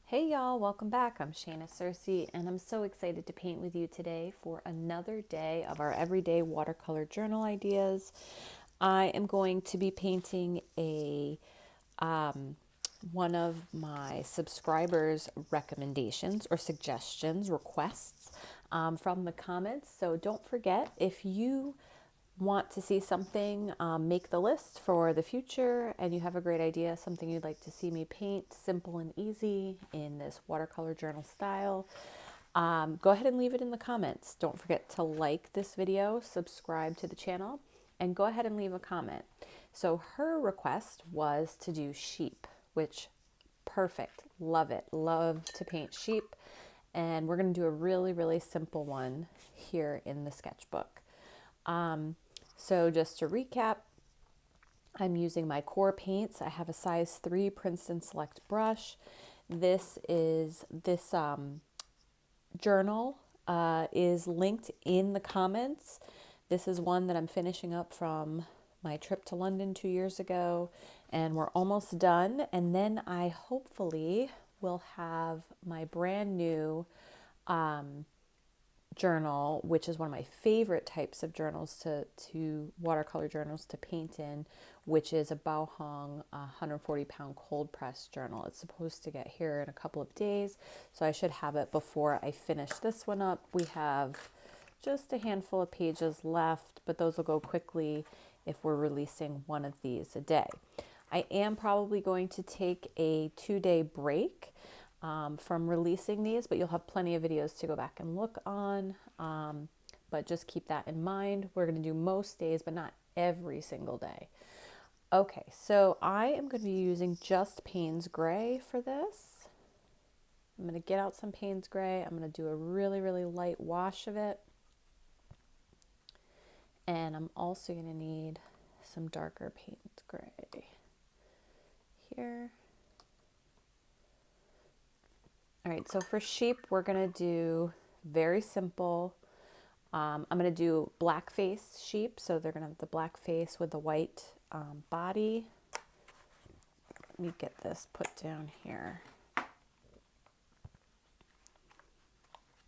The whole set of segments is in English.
Hey y'all, welcome back. I'm Shayna Cersei, and I'm so excited to paint with you today for another day of our everyday watercolor journal ideas. I am going to be painting a one of my subscribers' recommendations or suggestions, requests from the comments. So don't forget, if you want to see something, make the list for the future, and you have a great idea, something you'd like to see me paint, simple and easy in this watercolor journal style, go ahead and leave it in the comments. Don't forget to like this video, subscribe to the channel, and go ahead and leave a comment. So her request was to do sheep, which perfect, love it, love to paint sheep. And we're going to do a really simple one here in the sketchbook. So just to recap, I'm using my core paints. I have a size 3 Princeton Select brush. This journal is linked in the comments. This is one that I'm finishing up from my trip to London 2 years ago, and we're almost done. And then I hopefully will have my brand new journal, which is one of my favorite types of journals to watercolor journals to paint in, which is a Bauhong 140-pound cold press journal. It's supposed to get here in a couple of days, so I should have it before I finish this one up. We have just a handful of pages left, but those will go quickly if we're releasing one of these a day. I am probably going to take a 2-day break from releasing these, but you'll have plenty of videos to go back and look on. But just keep that in mind. We're going to do most days, but not every single day. Okay, so I am going to be using just Payne's Gray for this. I'm going to get out some Payne's Gray. I'm going to do a really light wash of it. And I'm also going to need some darker Payne's Gray here. All right, so for sheep, we're gonna do very simple. I'm gonna do black face sheep, so they're gonna have the black face with the white body. Let me get this put down here.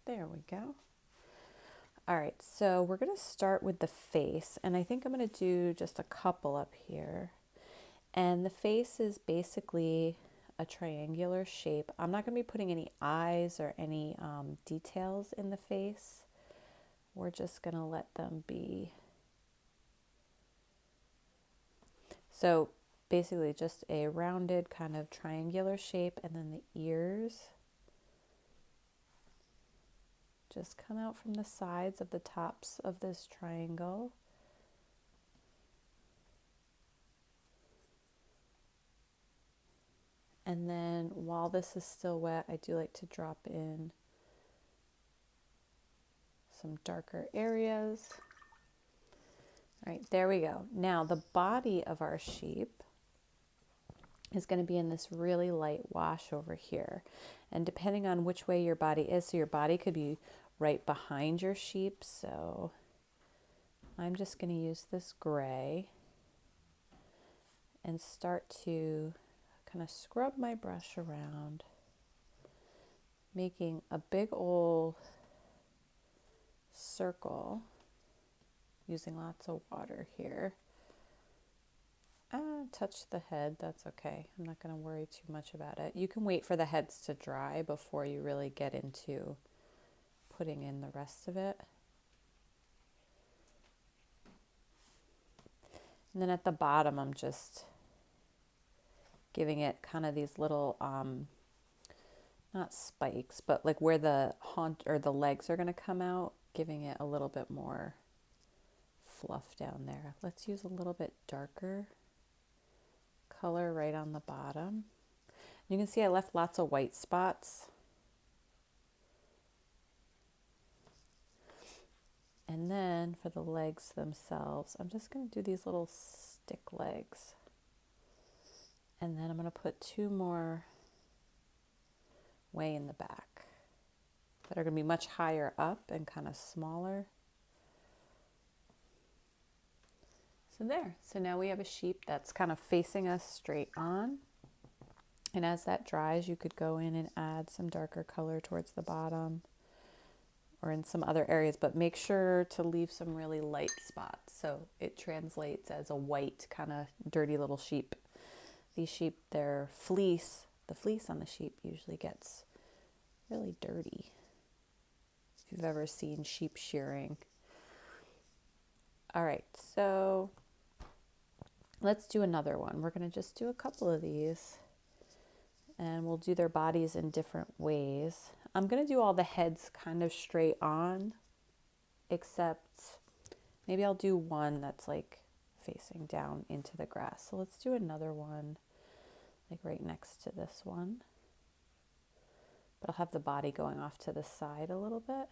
There we go. All right, so we're gonna start with the face, and I think I'm gonna do just a couple up here. And the face is basically a triangular shape. I'm not going to be putting any eyes or any details in the face. We're just going to let them be. So basically just a rounded kind of triangular shape, and then the ears just come out from the sides of the tops of this triangle. And then while this is still wet, I do like to drop in some darker areas. All right, there we go. Now the body of our sheep is going to be in this really light wash over here. And depending on which way your body is, so your body could be right behind your sheep. So I'm just going to use this gray and start to kind of scrub my brush around, making a big old circle, using lots of water here. Touch the head, that's okay. I'm not going to worry too much about it. You can wait for the heads to dry before you really get into putting in the rest of it. And then at the bottom, I'm just giving it kind of these little, not spikes, but like where the haunch or the legs are going to come out, giving it a little bit more fluff down there. Let's use a little bit darker color right on the bottom. You can see I left lots of white spots. And then for the legs themselves, I'm just going to do these little stick legs. And then I'm going to put 2 more way in the back that are going to be much higher up and kind of smaller. So there. So now we have a sheep that's kind of facing us straight on. And as that dries, you could go in and add some darker color towards the bottom or in some other areas, but make sure to leave some really light spots so it translates as a white kind of dirty little sheep. These sheep, the fleece on the sheep usually gets really dirty. If you've ever seen sheep shearing. All right, so let's do another one. We're going to just do a couple of these and we'll do their bodies in different ways. I'm going to do all the heads kind of straight on, except maybe I'll do one that's like facing down into the grass. So let's do another one like right next to this one. But I'll have the body going off to the side a little bit.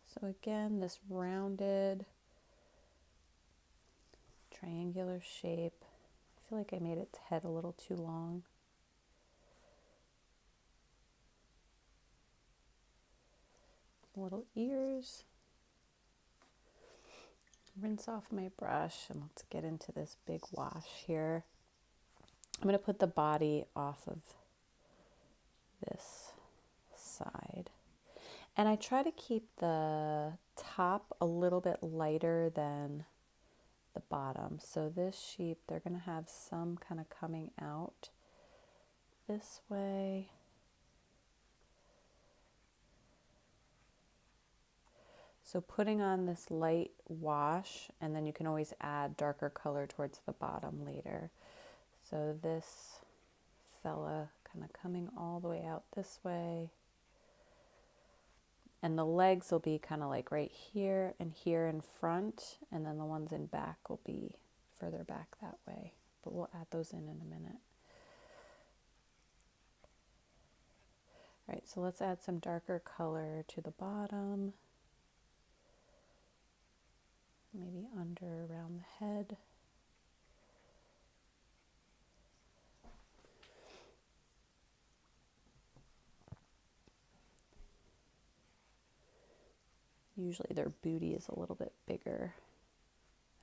So again, this rounded triangular shape. I feel like I made its head a little too long. Little ears. Rinse off my brush and let's get into this big wash here. I'm going to put the body off of this side. And I try to keep the top a little bit lighter than the bottom. So this sheep, they're going to have some kind of coming out this way. So putting on this light wash, and then you can always add darker color towards the bottom later. So this fella kind of coming all the way out this way. And the legs will be kind of like right here and here in front, and then the ones in back will be further back that way. But we'll add those in a minute. All right, so let's add some darker color to the bottom. Maybe under, around the head. Usually their booty is a little bit bigger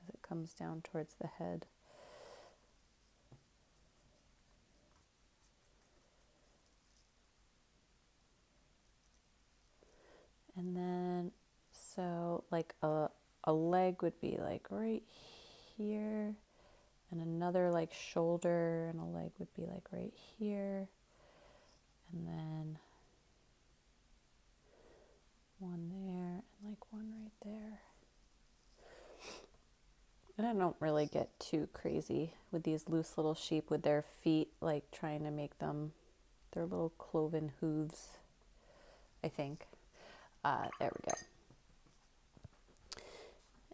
as it comes down towards the head. And then, so like a leg would be like right here, and another like shoulder, and a leg would be like right here, and then one there, and like one right there. And I don't really get too crazy with these loose little sheep with their feet, like trying to make them their little cloven hooves, I think. There we go.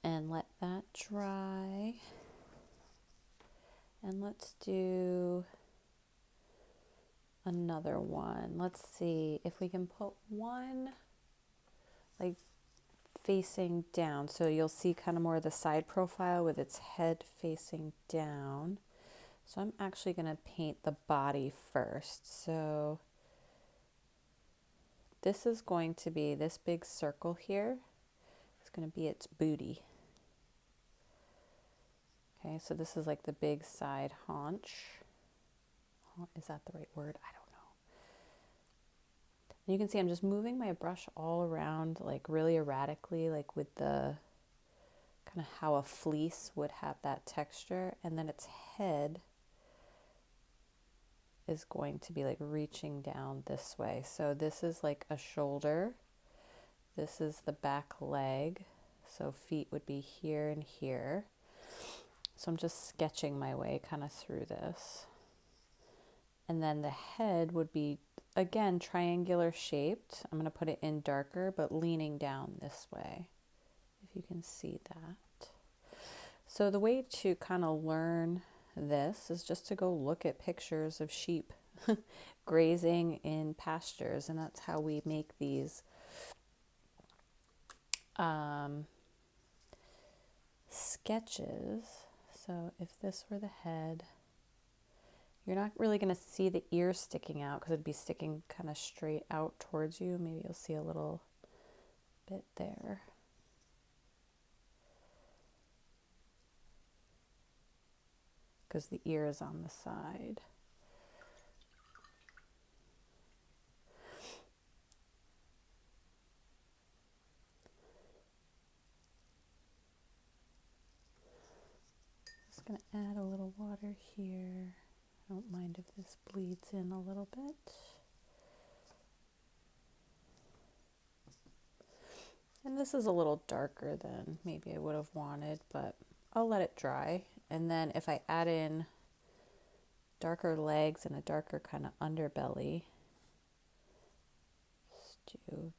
And let that dry. And let's do another one. Let's see if we can put one like facing down. So you'll see kind of more of the side profile with its head facing down. So I'm actually going to paint the body first. So this is going to be this big circle here. It's going to be its booty. Okay, so this is like the big side haunch. Is that the right word? I don't know. And you can see I'm just moving my brush all around like really erratically, like with the kind of how a fleece would have that texture. And then its head is going to be like reaching down this way. So this is like a shoulder. This is the back leg. So feet would be here and here. So I'm just sketching my way kind of through this. And then the head would be, again, triangular shaped. I'm going to put it in darker, but leaning down this way, if you can see that. So the way to kind of learn this is just to go look at pictures of sheep grazing in pastures, and that's how we make these sketches. So if this were the head, you're not really going to see the ears sticking out because it'd be sticking kind of straight out towards you. Maybe you'll see a little bit there. because the ear is on the side. Just going to add a little water here. I don't mind if this bleeds in a little bit. And this is a little darker than maybe I would have wanted, but I'll let it dry. And then if I add in darker legs and a darker kind of underbelly, let's do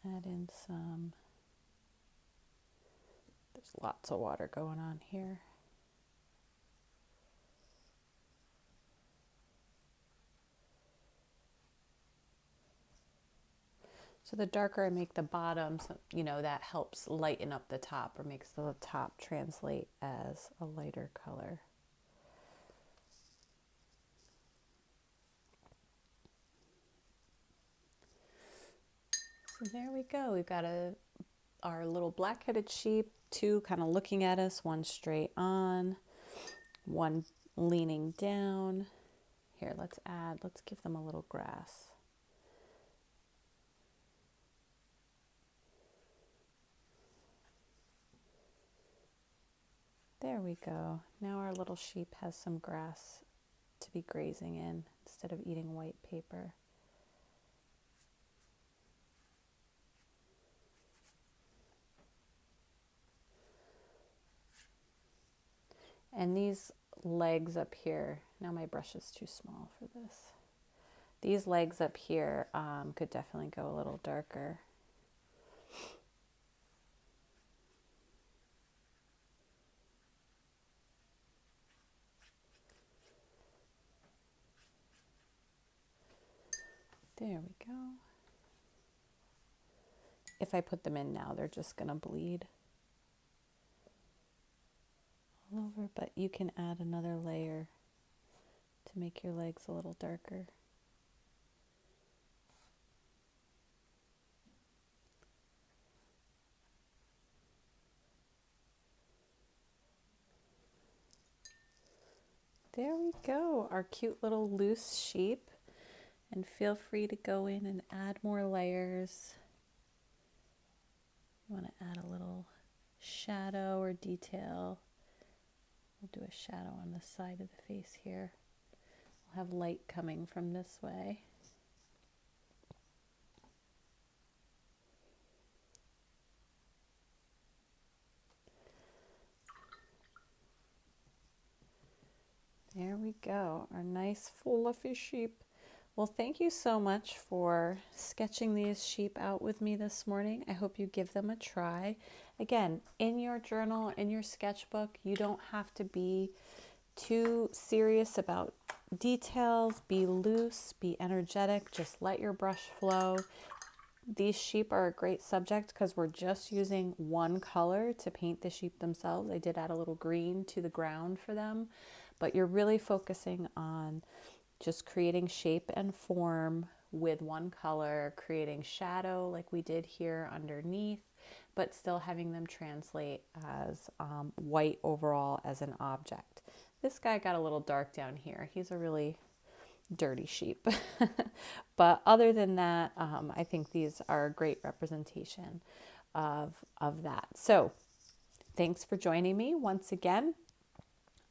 add in some, there's lots of water going on here. So the darker I make the bottom, so, you know, that helps lighten up the top or makes the top translate as a lighter color. So there we go. We've got our little black-headed sheep, two kind of looking at us, one straight on, one leaning down. Here, let's give them a little grass. There we go. Now our little sheep has some grass to be grazing in instead of eating white paper. And these legs up here, now my brush is too small for this. These legs up here could definitely go a little darker. There we go. If I put them in now, they're just gonna bleed all over, but you can add another layer to make your legs a little darker. There we go, our cute little loose sheep. And feel free to go in and add more layers. You want to add a little shadow or detail. We'll do a shadow on the side of the face here. We'll have light coming from this way. There we go, our nice fluffy sheep. Well, thank you so much for sketching these sheep out with me this morning. I hope you give them a try. Again, in your journal, in your sketchbook, you don't have to be too serious about details. Be loose, be energetic, just let your brush flow. These sheep are a great subject because we're just using one color to paint the sheep themselves. I did add a little green to the ground for them, but you're really focusing on just creating shape and form with one color, creating shadow like we did here underneath, but still having them translate as white overall as an object. This guy got a little dark down here. He's a really dirty sheep. But other than that, I think these are a great representation of that. So thanks for joining me once again.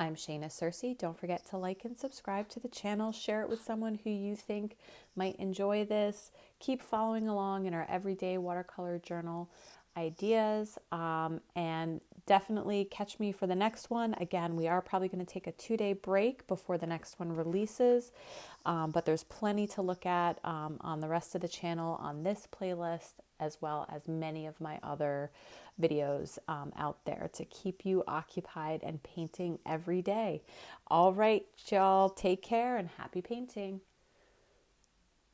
I'm Shayna Cersei. Don't forget to like and subscribe to the channel. Share it with someone who you think might enjoy this. Keep following along in our everyday watercolor journal ideas, and definitely catch me for the next one. Again, we are probably going to take a 2-day break before the next one releases, but there's plenty to look at on the rest of the channel, on this playlist, as well as many of my other videos out there to keep you occupied and painting every day. All right, y'all, take care and happy painting.